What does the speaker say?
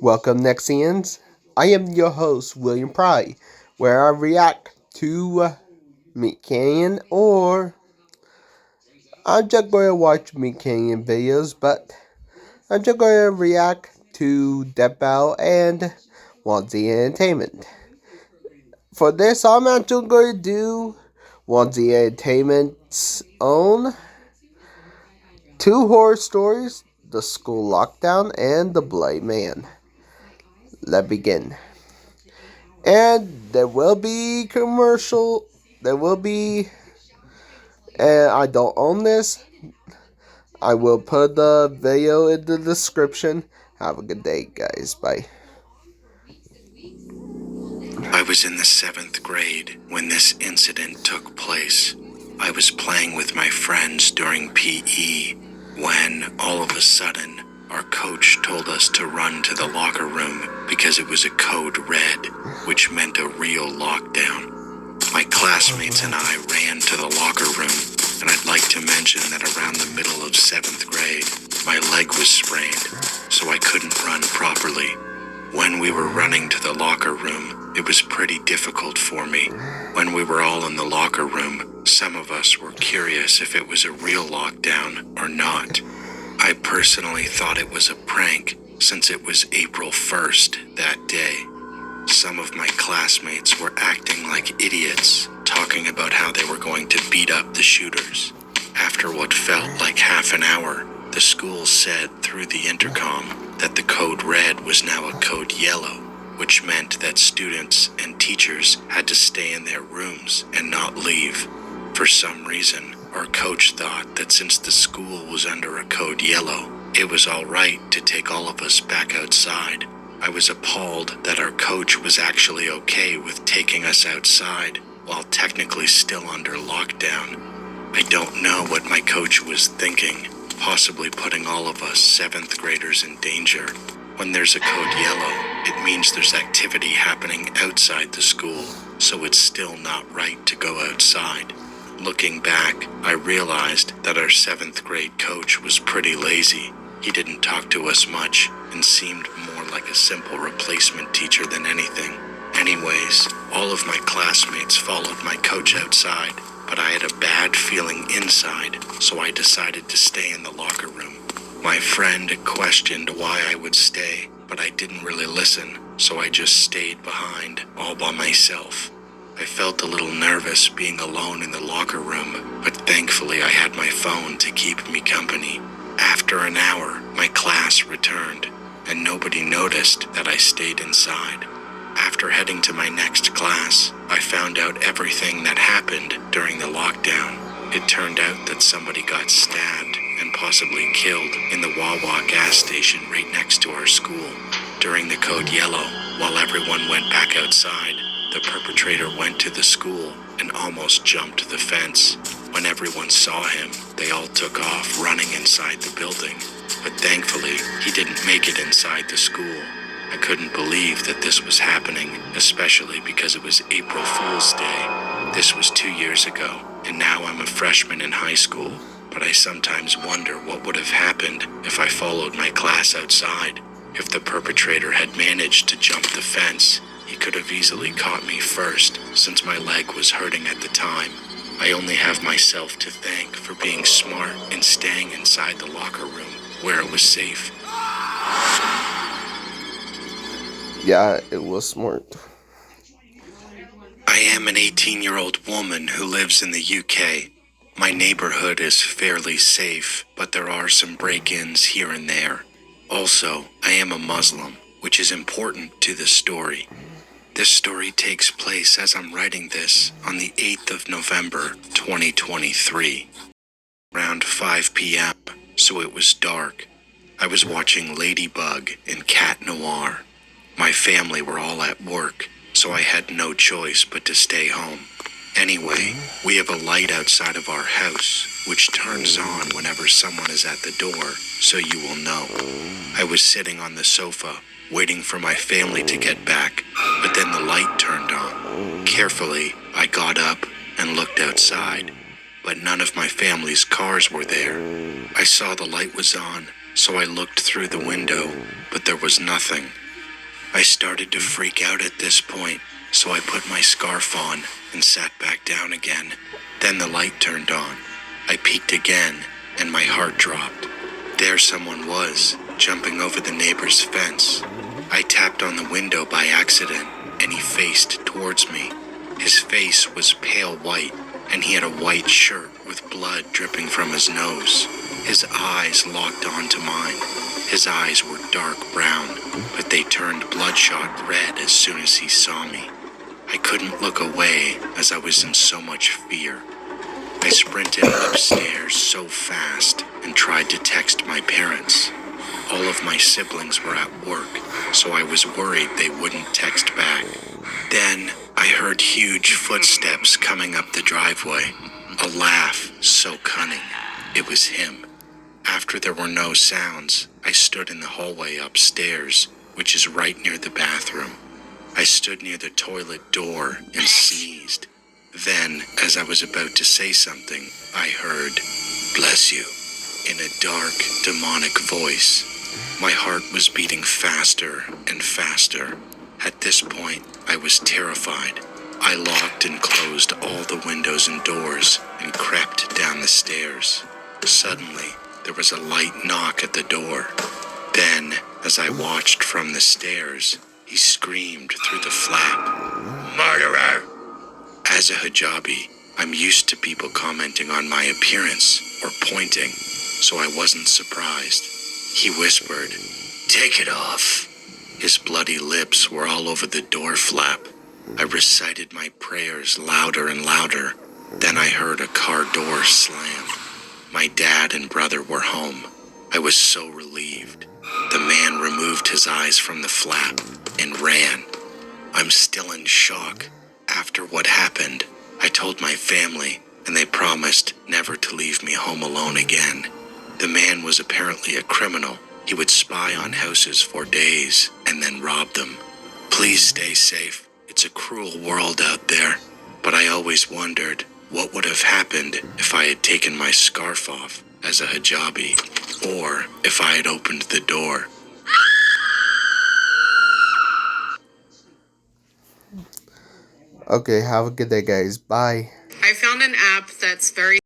Welcome, Nexians. I am your host, William Pry, where I react to Meat Canyon, or I'm just going to watch Meat Canyon videos, but I'm just going to react to Death Battle and Wansee Entertainment. For this, I'm actually going to do Wansee Entertainment's own two horror stories, The School Lockdown and The Bloody Man. Let's begin. And there will be commercial. There will be, and I don't own this. I will put the video in the description. Have a good day, guys. Bye. I was in the 7th grade when this incident took place. I was playing with my friends during PE when, all of a sudden, our coach told us to run to the locker room because it was a code red, which meant a real lockdown. My classmates and I ran to the locker room, and I'd like to mention that around the middle of 7th grade, my leg was sprained, so I couldn't run properly. When we were running to the locker room, it was pretty difficult for me. When we were all in the locker room, some of us were curious if it was a real lockdown or not. I personally thought it was a prank since it was April 1st that day. Some of my classmates were acting like idiots, talking about how they were going to beat up the shooters. After what felt like half an hour, the school said through the intercom that the code red was now a code yellow, which meant that students and teachers had to stay in their rooms and not leave. For some reason, our coach thought that since the school was under a code yellow, it was all right to take all of us back outside. I was appalled that our coach was actually okay with taking us outside while technically still under lockdown. I don't know what my coach was thinking, possibly putting all of us 7th graders in danger. When there's a code yellow, it means there's activity happening outside the school, so it's still not right to go outside. Looking back, I realized that our 7th grade coach was pretty lazy. He didn't talk to us much and seemed more like a simple replacement teacher than anything. Anyways, all of my classmates followed my coach outside, but I had a bad feeling inside, so I decided to stay in the locker room. My friend questioned why I would stay, but I didn't really listen, so I just stayed behind, all by myself. I felt a little nervous being alone in the locker room, but thankfully I had my phone to keep me company. After an hour, my class returned, and nobody noticed that I stayed inside. After heading to my next class, I found out everything that happened during the lockdown. It turned out that somebody got stabbed and possibly killed in the Wawa gas station right next to our school. During the code yellow, while everyone went back outside, the perpetrator went to the school and almost jumped the fence. When everyone saw him, they all took off running inside the building. But thankfully, he didn't make it inside the school. I couldn't believe that this was happening, especially because it was April Fool's Day. This was 2 years ago, and now I'm a freshman in high school. But I sometimes wonder what would have happened if I followed my class outside. If the perpetrator had managed to jump the fence, he could have easily caught me first, since my leg was hurting at the time. I only have myself to thank for being smart and staying inside the locker room where it was safe. Yeah, it was smart. I am an 18-year-old woman who lives in the UK. My neighborhood is fairly safe, but there are some break-ins here and there. Also, I am a Muslim, which is important to the story. This story takes place as I'm writing this on the 8th of November, 2023. Around 5 p.m., so it was dark. I was watching Ladybug and Cat Noir. My family were all at work, so I had no choice but to stay home. Anyway, we have a light outside of our house, which turns on whenever someone is at the door, so you will know. I was sitting on the sofa, waiting for my family to get back, but then the light turned on. Carefully, I got up and looked outside, but none of my family's cars were there. I saw the light was on, so I looked through the window, but there was nothing. I started to freak out at this point, so I put my scarf on and sat back down again. Then the light turned on. I peeked again, and my heart dropped. There someone was, jumping over the neighbor's fence. I tapped on the window by accident, and he faced towards me. His face was pale white, and he had a white shirt with blood dripping from his nose. His eyes locked onto mine. His eyes were dark brown, but they turned bloodshot red as soon as he saw me. I couldn't look away as I was in so much fear. I sprinted upstairs so fast and tried to text my parents. All of my siblings were at work, so I was worried they wouldn't text back. Then I heard huge footsteps coming up the driveway. A laugh so cunning. It was him. After there were no sounds, I stood in the hallway upstairs, which is right near the bathroom. I stood near the toilet door and sneezed. Then, as I was about to say something, I heard, "Bless you," in a dark, demonic voice. My heart was beating faster and faster. At this point, I was terrified. I locked and closed all the windows and doors and crept down the stairs. Suddenly, there was a light knock at the door. Then, as I watched from the stairs, he screamed through the flap, "Murderer!" As a hijabi, I'm used to people commenting on my appearance or pointing, so I wasn't surprised. He whispered, "Take it off." His bloody lips were all over the door flap. I recited my prayers louder and louder. Then I heard a car door slam. My dad and brother were home. I was so relieved. The man removed his eyes from the flap and ran. I'm still in shock. After what happened, I told my family, and they promised never to leave me home alone again. The man was apparently a criminal. He would spy on houses for days and then rob them. Please stay safe. It's a cruel world out there. But I always wondered what would have happened if I had taken my scarf off as a hijabi, or if I had opened the door. Okay, have a good day, guys. Bye. I found an app that's very